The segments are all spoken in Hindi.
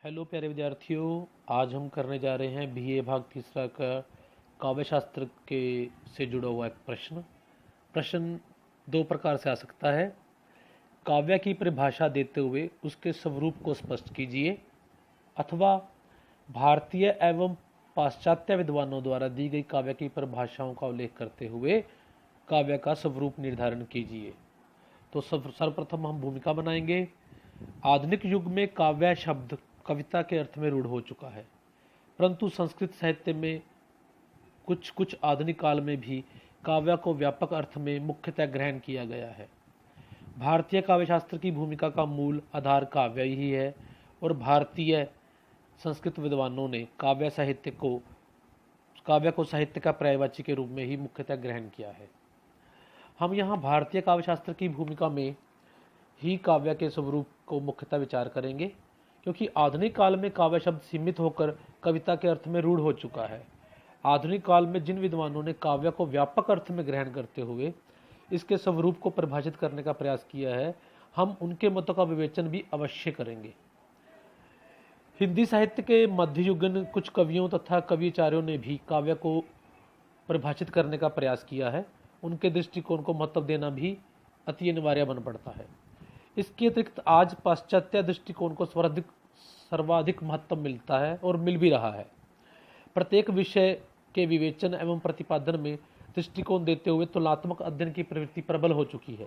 हेलो प्यारे विद्यार्थियों, आज हम करने जा रहे हैं बीए भाग तीसरा का काव्य शास्त्र के से जुड़ा हुआ एक प्रश्न दो प्रकार से आ सकता है। काव्य की परिभाषा देते हुए उसके स्वरूप को स्पष्ट कीजिए, अथवा भारतीय एवं पाश्चात्य विद्वानों द्वारा दी गई काव्य की परिभाषाओं का उल्लेख करते हुए काव्य का स्वरूप निर्धारण कीजिए। तो सर्वप्रथम हम भूमिका बनाएंगे। आधुनिक युग में काव्य शब्द कविता के अर्थ में रूढ़ हो चुका है, परंतु संस्कृत साहित्य में कुछ आधुनिक काल में भी काव्य को व्यापक अर्थ में मुख्यतः ग्रहण किया गया है। भारतीय काव्यशास्त्र की भूमिका का मूल आधार काव्य ही है और भारतीय संस्कृत विद्वानों ने काव्य को साहित्य का पर्यायवाची के रूप में ही मुख्यतः ग्रहण किया है। हम यहाँ भारतीय काव्यशास्त्र की भूमिका में ही काव्य के स्वरूप को मुख्यतः विचार करेंगे, क्योंकि आधुनिक काल में काव्य शब्द सीमित होकर कविता के अर्थ में रूढ़ हो चुका है। आधुनिक काल में जिन विद्वानों ने काव्य को व्यापक अर्थ में ग्रहण करते हुए इसके स्वरूप को परिभाषित करने का प्रयास किया है, हम उनके मतों का विवेचन भी अवश्य करेंगे। हिंदी साहित्य के मध्ययुगीन कुछ कवियों तथा कविचार्यों ने भी काव्य को परिभाषित करने का प्रयास किया है। उनके दृष्टिकोण को महत्व देना भी अति अनिवार्य बन पड़ता है। इसके अतिरिक्त आज पाश्चात्य दृष्टिकोण को सर्वाधिक महत्व मिलता है और मिल भी रहा है। प्रत्येक विषय के विवेचन एवं प्रतिपादन में दृष्टिकोण देते हुए तुलनात्मक अध्ययन की प्रवृत्ति प्रबल हो चुकी है।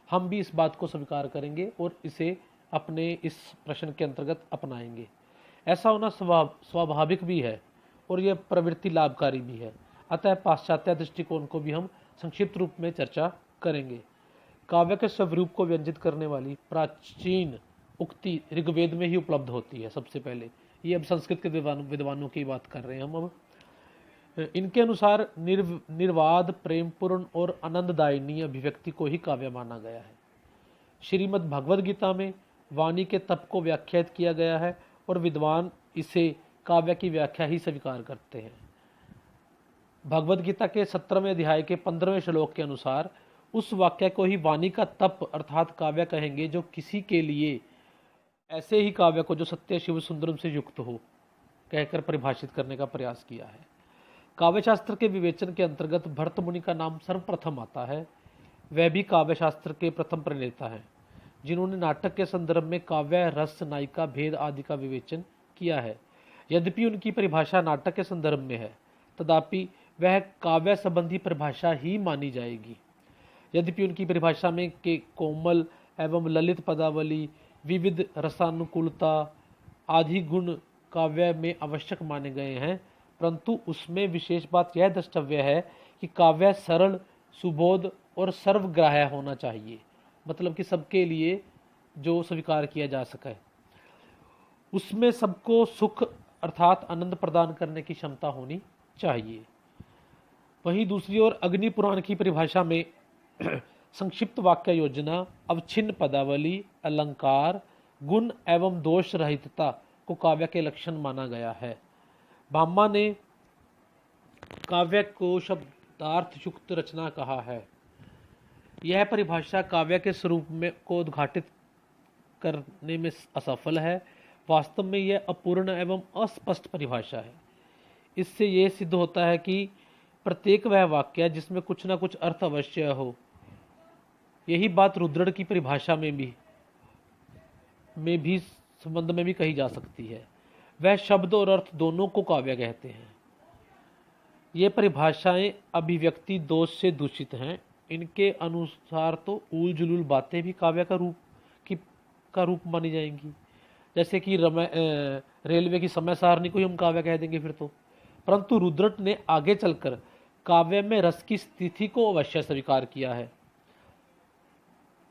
हम भी इस बात को स्वीकार करेंगे और इसे अपने इस प्रश्न के अंतर्गत अपनाएंगे। ऐसा होना स्वाभाविक भी है और यह प्रवृत्ति लाभकारी भी है। अतः पाश्चात्य दृष्टिकोण को भी हम संक्षिप्त रूप में चर्चा करेंगे। काव्य के स्वरूप को व्यंजित करने वाली प्राचीन उक्ति ऋग्वेद में ही उपलब्ध होती है। सबसे पहले ये अब संस्कृत के विद्वानों की बात कर रहे हैं हम। अब इनके अनुसार निर्वाद, प्रेमपूर्ण और आनंददायिनी अभिव्यक्ति को ही काव्य माना गया है। श्रीमद् भगवद गीता में वाणी के तप को व्याख्यात किया गया है और विद्वान इसे काव्य की व्याख्या ही स्वीकार करते हैं। भगवद गीता के 17वें अध्याय के 15वें श्लोक के अनुसार उस वाक्य को ही वाणी का तप अर्थात काव्य कहेंगे जो किसी के लिए ऐसे ही काव्य को जो सत्य शिव सुंदरम से युक्त हो कहकर परिभाषित करने का प्रयास किया है। काव्यशास्त्र के विवेचन के अंतर्गत भरत मुनि का नाम सर्वप्रथम आता है। वह भी काव्यशास्त्र के प्रथम प्रणेता हैं, जिन्होंने नाटक के संदर्भ में काव्य, रस, नायिका, भेद आदि का विवेचन किया है। यद्यपि उनकी परिभाषा नाटक के संदर्भ में है, तथापि वह काव्य संबंधी परिभाषा ही मानी जाएगी। यद्यपि उनकी परिभाषा में के कोमल एवं ललित पदावली, विविध रसानुकूलता आदि गुण काव्य में आवश्यक माने गए हैं, परंतु उसमें विशेष बात यह द्रष्टव्य है कि काव्य सरल, सुबोध और सर्वग्राह्य होना चाहिए। मतलब कि सबके लिए जो स्वीकार किया जा सके, उसमें सबको सुख अर्थात आनंद प्रदान करने की क्षमता होनी चाहिए। वहीं दूसरी ओर अग्नि पुराण की परिभाषा में संक्षिप्त वाक्य योजना, अवच्छिन्न पदावली, अलंकार, गुण एवं दोष रहितता को काव्य के लक्षण माना गया है। भामा ने काव्य को शब्दार्थ युक्त रचना कहा है। यह परिभाषा काव्य के स्वरूप में को उद्घाटित करने में असफल है। वास्तव में यह अपूर्ण एवं अस्पष्ट परिभाषा है। इससे यह सिद्ध होता है कि प्रत्येक वह वाक्य जिसमें कुछ न कुछ अर्थ अवश्य हो। यही बात रुद्रट की परिभाषा में भी संबंध में भी कही जा सकती है। वह शब्द और अर्थ दोनों को काव्य कहते हैं। ये परिभाषाएं अभिव्यक्ति दोष से दूषित हैं। इनके अनुसार तो ऊल जुलूल बातें भी काव्य का रूप मानी जाएंगी। जैसे कि रेलवे की समय सारणी को ही हम काव्य कह देंगे फिर तो। परंतु रुद्रट ने आगे चलकर काव्य में रस की स्थिति को अवश्य स्वीकार किया है।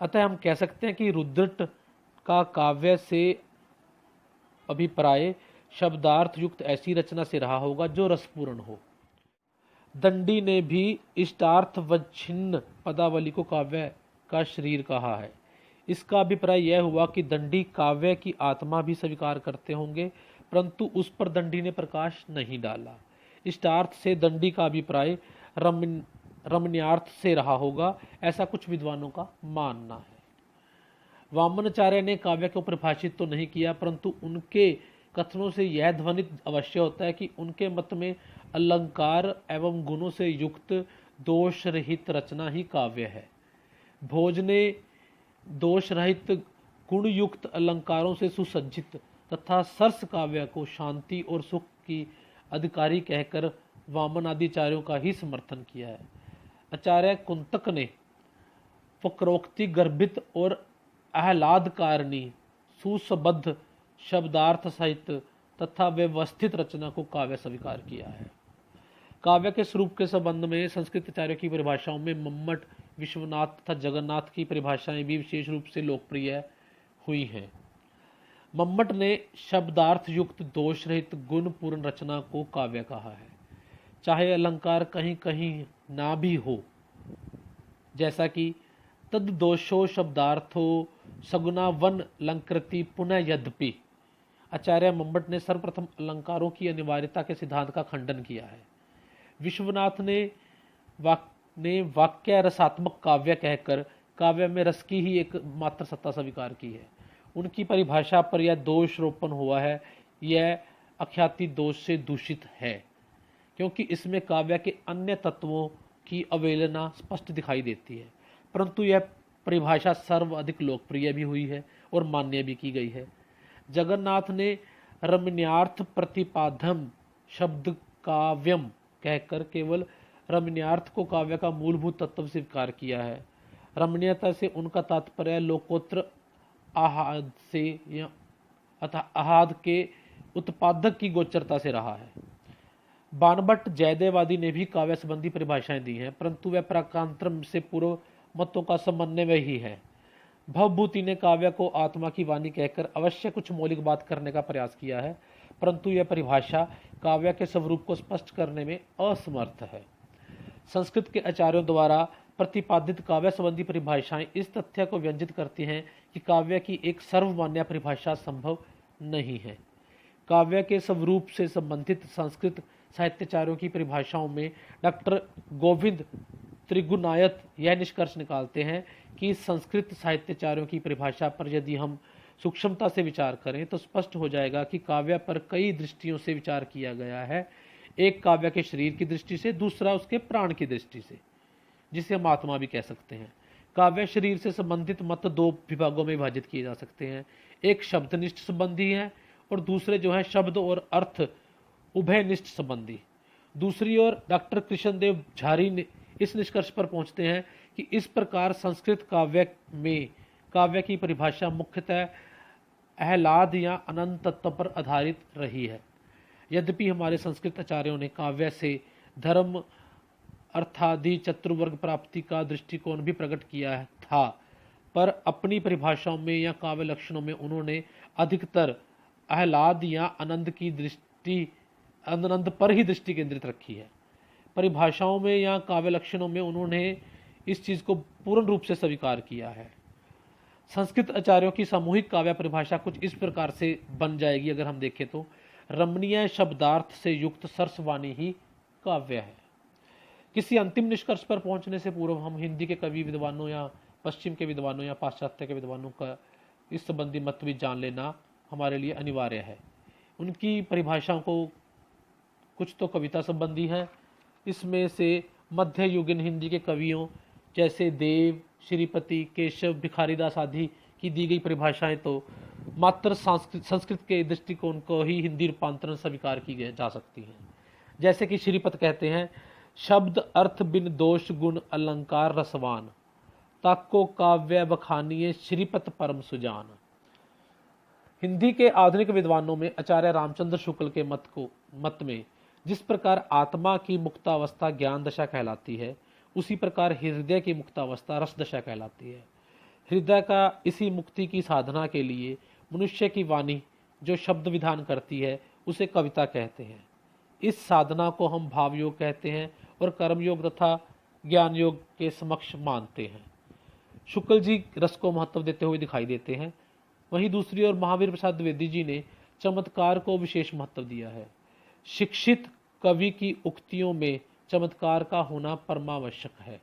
अतः हम कह सकते हैं कि रुद्रट का काव्य से अभिप्राय शब्दार्थ युक्त ऐसी रचना से रहा होगा जो रसपूर्ण हो। दंडी ने भी इष्टार्थवच्छिन्न पदावली को काव्य का शरीर कहा है। इसका अभिप्राय यह हुआ कि दंडी काव्य की आत्मा भी स्वीकार करते होंगे, परंतु उस पर दंडी ने प्रकाश नहीं डाला। इष्टार्थ से दंडी का अभिप्राय रमणीयार्थ से रहा होगा, ऐसा कुछ विद्वानों का मानना है। वामनाचार्य ने काव्य को परिभाषित तो नहीं किया, परंतु उनके कथनों से यह ध्वनित अवश्य होता है कि उनके मत में अलंकार एवं गुणों से युक्त दोष रहित रचना ही काव्य है। भोज ने दोष रहित गुण युक्त अलंकारों से सुसज्जित तथा सरस काव्य को शांति और सुख की अधिकारी कहकर वामन आदिचार्यों का ही समर्थन किया है। आचार्य कुंतक ने फक्रोक्ति गर्भित और आह्लादकारिणी सुसबद्ध शब्दार्थ सहित तथा व्यवस्थित रचना को काव्य स्वीकार किया है। काव्य के स्वरूप के संबंध में संस्कृत आचार्यों की परिभाषाओं में मम्मट, विश्वनाथ तथा जगन्नाथ की परिभाषाएं भी विशेष रूप से लोकप्रिय हुई हैं। मम्मट ने शब्दार्थ युक्त दोष रहित गुण पूर्ण रचना को काव्य कहा है, चाहे अलंकार कहीं कहीं ना भी हो, जैसा कि तद दोषो शब्दार्थो सगुना वन लंकृति पुनः यद्यपि। आचार्य मम्मट ने सर्वप्रथम अलंकारों की अनिवार्यता के सिद्धांत का खंडन किया है। विश्वनाथ ने वाक्य रसात्मक काव्य कहकर काव्य में रस की ही एक मात्र सत्ता स्वीकार की है। उनकी परिभाषा पर यह दोष रोपण हुआ है, यह अख्याति दोष से दूषित है, क्योंकि इसमें काव्य के अन्य तत्वों की अवहेलना स्पष्ट दिखाई देती है। परंतु यह परिभाषा सर्वाधिक लोकप्रिय भी हुई है और मान्य भी की गई है। जगन्नाथ ने रमणीयार्थ प्रतिपादम शब्द काव्यम कहकर केवल रमणीयार्थ को काव्य का मूलभूत तत्व स्वीकार किया है। रमणीयता से उनका तात्पर्य लोकोत्तर आहाद से या आहाद के उत्पादक की गोचरता से रहा है। बाणभट्ट जयदेवादी ने भी काव्य संबंधी परिभाषाएं दी हैं, परंतु वह प्राकांतर से पूर्व मतों का समन्वय ही है। भवभूति ने काव्य को आत्मा की वाणी कहकर अवश्य कुछ मौलिक बात करने का प्रयास किया है, परंतु यह परिभाषा काव्य के स्वरूप को स्पष्ट करने में असमर्थ है। संस्कृत के आचार्यों द्वारा प्रतिपादित काव्य संबंधी परिभाषाएं इस तथ्य को व्यंजित करती हैं कि काव्य की एक सर्वमान्य परिभाषा संभव नहीं है। काव्य के स्वरूप से संबंधित संस्कृत साहित्याचार्यों की परिभाषाओं में डॉक्टर गोविंद त्रिगुणायत यह निष्कर्ष निकालते हैं कि संस्कृत साहित्याचार्यों की परिभाषा पर यदि हम सूक्ष्मता से विचार करें तो स्पष्ट हो जाएगा कि काव्य पर कई दृष्टियों से विचार किया गया है। एक काव्य के शरीर की दृष्टि से, दूसरा उसके प्राण की दृष्टि से, जिसे हम आत्मा भी कह सकते हैं। काव्य शरीर से संबंधित मत दो विभागों में विभाजित किए जा सकते हैं। एक शब्दनिष्ठ संबंधी है और दूसरे जो है शब्द और अर्थ उभयनिष्ठ संबंधी। दूसरी ओर डॉक्टर कृष्णदेव झारी ने इस निष्कर्ष पर पहुंचते हैं कि इस प्रकार संस्कृत काव्य में काव्य की परिभाषा मुख्यतः आह्लाद या अनंत तत्व पर आधारित रही है। यद्यपि हमारे संस्कृत आचार्यों ने काव्य से धर्म अर्थादि चतुर्वर्ग प्राप्ति का दृष्टिकोण भी प्रकट किया था, पर अपनी परिभाषाओं में या काव्य लक्षणों में उन्होंने अधिकतर आह्लाद या आनंद पर ही दृष्टि केंद्रित रखी है। परिभाषाओं में या काव्य लक्षणों में उन्होंने इस चीज को पूर्ण रूप से स्वीकार किया है। संस्कृत आचार्यों की सामूहिक काव्य परिभाषा कुछ इस प्रकार से बन जाएगी, अगर हम देखें तो रमणीय शब्दार्थ से युक्त सरसवाणी ही काव्य है। किसी अंतिम निष्कर्ष पर पहुंचने से पूर्व हम हिंदी के कवि विद्वानों या पश्चिम के विद्वानों या पाश्चात्य के विद्वानों का इस संबंधी मत भी जान लेना हमारे लिए अनिवार्य है। उनकी परिभाषाओं को कुछ तो कविता संबंधी है, इसमें से मध्य युगीन हिंदी के कवियों जैसे देव, श्रीपति, केशव, भिखारीदास आदि की दी गई परिभाषाएं तो मात्र संस्कृत के दृष्टिकोण को ही हिंदी रूपांतरण स्वीकार की जा सकती हैं। जैसे कि श्रीपत कहते हैं, शब्द अर्थ बिन दोष गुण अलंकार रसवान, ताको काव्य बखानिये श्रीपत परम सुजान। हिंदी के आधुनिक विद्वानों में आचार्य रामचंद्र शुक्ल के मत में जिस प्रकार आत्मा की मुक्तावस्था ज्ञान दशा कहलाती है, उसी प्रकार हृदय की मुक्तावस्था रस दशा कहलाती है। हृदय का इसी मुक्ति की साधना के लिए मनुष्य की वाणी जो शब्द विधान करती है उसे कविता कहते हैं। इस साधना को हम भाव योग कहते हैं और कर्मयोग तथा ज्ञान योग के समक्ष मानते हैं। शुक्ल जी रस को महत्व देते हुए दिखाई देते हैं। वहीं दूसरी ओर महावीर प्रसाद द्विवेदी जी ने चमत्कार को विशेष महत्व दिया है। शिक्षित कवि की उक्तियों में चमत्कार का होना परमावश्यक है।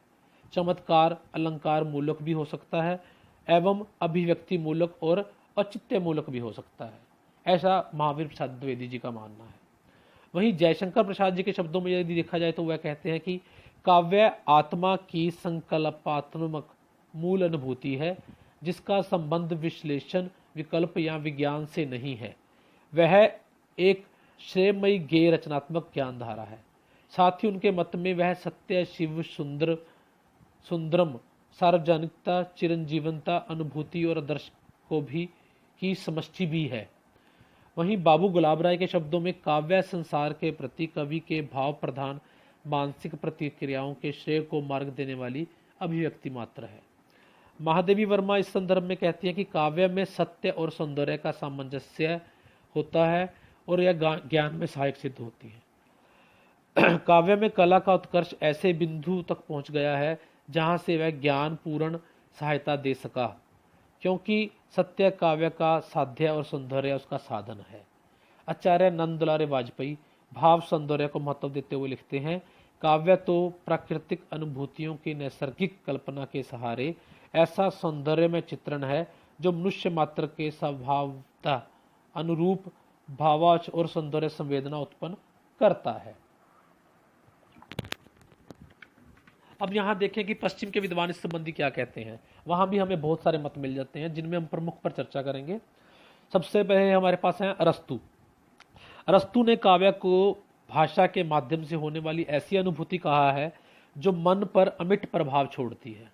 चमत्कार अलंकार मूलक भी हो सकता है एवं अभिव्यक्ति मूलक और औचित्य मूलक भी हो सकता है। ऐसा महावीर प्रसाद द्विवेदी जी का मानना है। वहीं जयशंकर प्रसाद जी के शब्दों में यदि देखा जाए तो वह कहते हैं कि काव्य आत्मा की संकल्पात्मक मूल अनुभूति है, जिसका संबंध विश्लेषण, विकल्प या विज्ञान से नहीं है। वह एक श्रेयमयी गेय रचनात्मक ज्ञान धारा है। साथ ही उनके मत में वह सत्य, शिव, सुंदरम, सार्वजनिकता, चिरंजीवनता, अनुभूति और आदर्श को भी की समष्टि भी है। वहीं बाबू गुलाब राय के शब्दों में काव्य संसार के प्रति कवि के भाव प्रधान मानसिक प्रतिक्रियाओं के श्रेय को मार्ग देने वाली अभिव्यक्ति मात्र है। महादेवी वर्मा इस संदर्भ में कहती हैं कि काव्य में सत्य और सौंदर्य का सामंजस्य होता है और यह ज्ञान में सहायक सिद्ध होती है। काव्य में कला का उत्कर्ष ऐसे बिंदु तक पहुंच गया है जहां से वह ज्ञान पूर्ण सहायता दे सका, क्योंकि सत्य काव्य का साध्य और सौंदर्य उसका साधन है। आचार्य नंद दुलारे वाजपेयी भाव सौंदर्य को महत्व देते हुए लिखते हैं, काव्य तो प्राकृतिक अनुभूतियों की नैसर्गिक कल्पना के सहारे ऐसा सौंदर्य में चित्रण है जो मनुष्य मात्र के स्वभावतः अनुरूप भावाच और सौंदर्य संवेदना उत्पन्न करता है। अब यहाँ देखें कि पश्चिम के विद्वान इस संबंधी क्या कहते हैं। वहां भी हमें बहुत सारे मत मिल जाते हैं जिनमें हम प्रमुख पर चर्चा करेंगे। सबसे पहले हमारे पास है अरस्तु। अरस्तु ने काव्य को भाषा के माध्यम से होने वाली ऐसी अनुभूति कहा है जो मन पर अमिट प्रभाव छोड़ती है।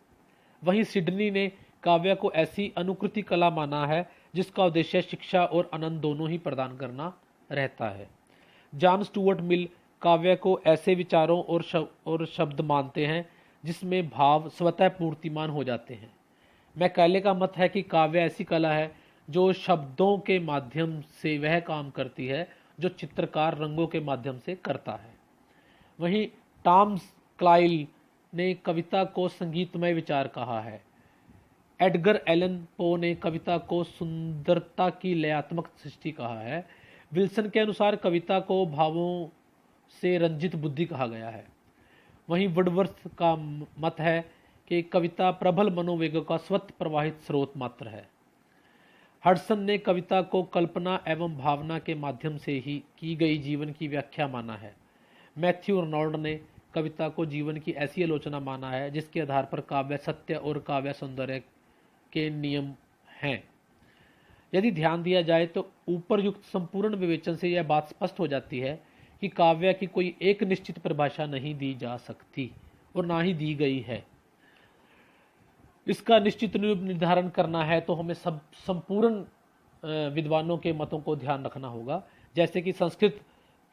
वहीं सिडनी ने काव्य को ऐसी अनुकृति कला माना है जिसका उद्देश्य शिक्षा और आनंद दोनों ही प्रदान करना रहता है। जॉन स्टुअर्ट मिल काव्य को ऐसे विचारों और शब्द मानते हैं जिसमें भाव स्वतः पूर्तिमान हो जाते हैं। मैकाले का मत है कि काव्य ऐसी कला है जो शब्दों के माध्यम से वह काम करती है जो चित्रकार रंगों के माध्यम से करता है। वहीं टॉम क्लाइल ने कविता को संगीतमय विचार कहा है। एडगर एलन पो ने कविता को सुंदरता की लयात्मक सृष्टि कहा है। विल्सन के अनुसार कविता को भावों से रंजित बुद्धि कहा गया है। वहीं वुडवर्थ का मत है कि कविता प्रबल मनोवेगों का स्वतः प्रवाहित स्रोत मात्र है। हडसन ने कविता को कल्पना एवं भावना के माध्यम से ही की गई जीवन की व्याख्या माना है। मैथ्यू अर्नोल्ड ने कविता को जीवन की ऐसी आलोचना माना है जिसके आधार पर काव्य सत्य और काव्य सौंदर्य के नियम हैं। यदि ध्यान दिया जाए तो ऊपर युक्त संपूर्ण विवेचन से यह बात स्पष्ट हो जाती है कि काव्य की कोई एक निश्चित परिभाषा नहीं दी जा सकती और ना ही दी गई है। इसका निश्चित निर्धारण करना है तो हमें सब संपूर्ण विद्वानों के मतों को ध्यान रखना होगा। जैसे कि संस्कृत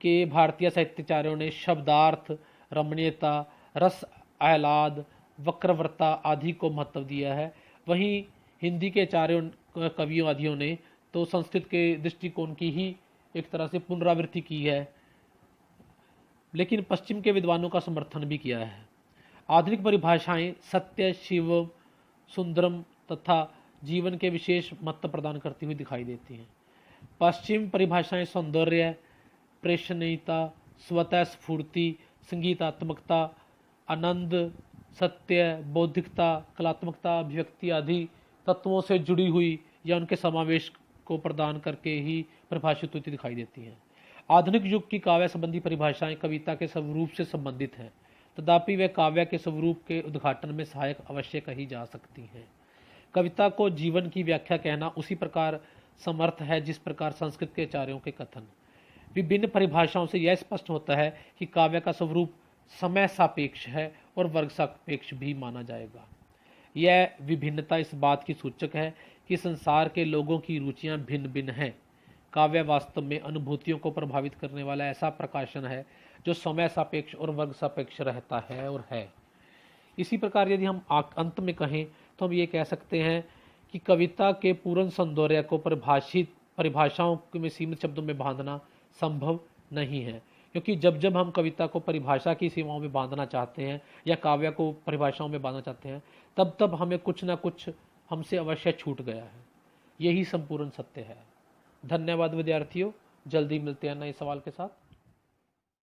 के भारतीय साहित्याचार्यों ने शब्दार्थ, रमणीयता, रस आह्लाद, वक्रवरता आदि को महत्व दिया है। वहीं हिंदी के आचार्यों, कवियों आदियों ने तो संस्कृत के दृष्टिकोण की ही एक तरह से पुनरावृत्ति की है, लेकिन पश्चिम के विद्वानों का समर्थन भी किया है। आधुनिक परिभाषाएं सत्य, शिव, सुंदरम तथा जीवन के विशेष महत्व प्रदान करती हुई दिखाई देती हैं। पश्चिम परिभाषाएं सौंदर्य, प्रेषणीयता, स्वतः स्फूर्ति, संगीतात्मकता, आनंद, सत्य, बौद्धिकता, कलात्मकता, अभिव्यक्ति आदि तत्वों से जुड़ी हुई या उनके समावेश को प्रदान करके ही परिभाषित होती दिखाई देती हैं। आधुनिक युग की काव्य संबंधी परिभाषाएं कविता के स्वरूप से संबंधित हैं, तथापि वे काव्य के स्वरूप के उद्घाटन में सहायक अवश्य कही जा सकती हैं। कविता को जीवन की व्याख्या कहना उसी प्रकार समर्थ है जिस प्रकार संस्कृत के आचार्यों के कथन। विभिन्न परिभाषाओं से यह स्पष्ट होता है कि काव्य का स्वरूप समय सापेक्ष है और वर्ग सापेक्ष भी माना जाएगा। यह विभिन्नता इस बात की सूचक है कि संसार के लोगों की रुचियां भिन्न भिन्न हैं। काव्य वास्तव में अनुभूतियों को प्रभावित करने वाला ऐसा प्रकाशन है जो समय सापेक्ष और वर्ग सापेक्ष रहता है और है। इसी प्रकार यदि हम अंत में कहें तो हम ये कह सकते हैं कि कविता के पूर्ण सौंदर्य को परिभाषाओं में सीमित शब्दों में बांधना संभव नहीं है, क्योंकि जब जब हम कविता को परिभाषा की सीमाओं में बांधना चाहते हैं या काव्य को परिभाषाओं में बांधना चाहते हैं तब तब हमें कुछ ना कुछ हमसे अवश्य छूट गया है। यही संपूर्ण सत्य है। धन्यवाद विद्यार्थियों, जल्दी मिलते हैं नए सवाल के साथ।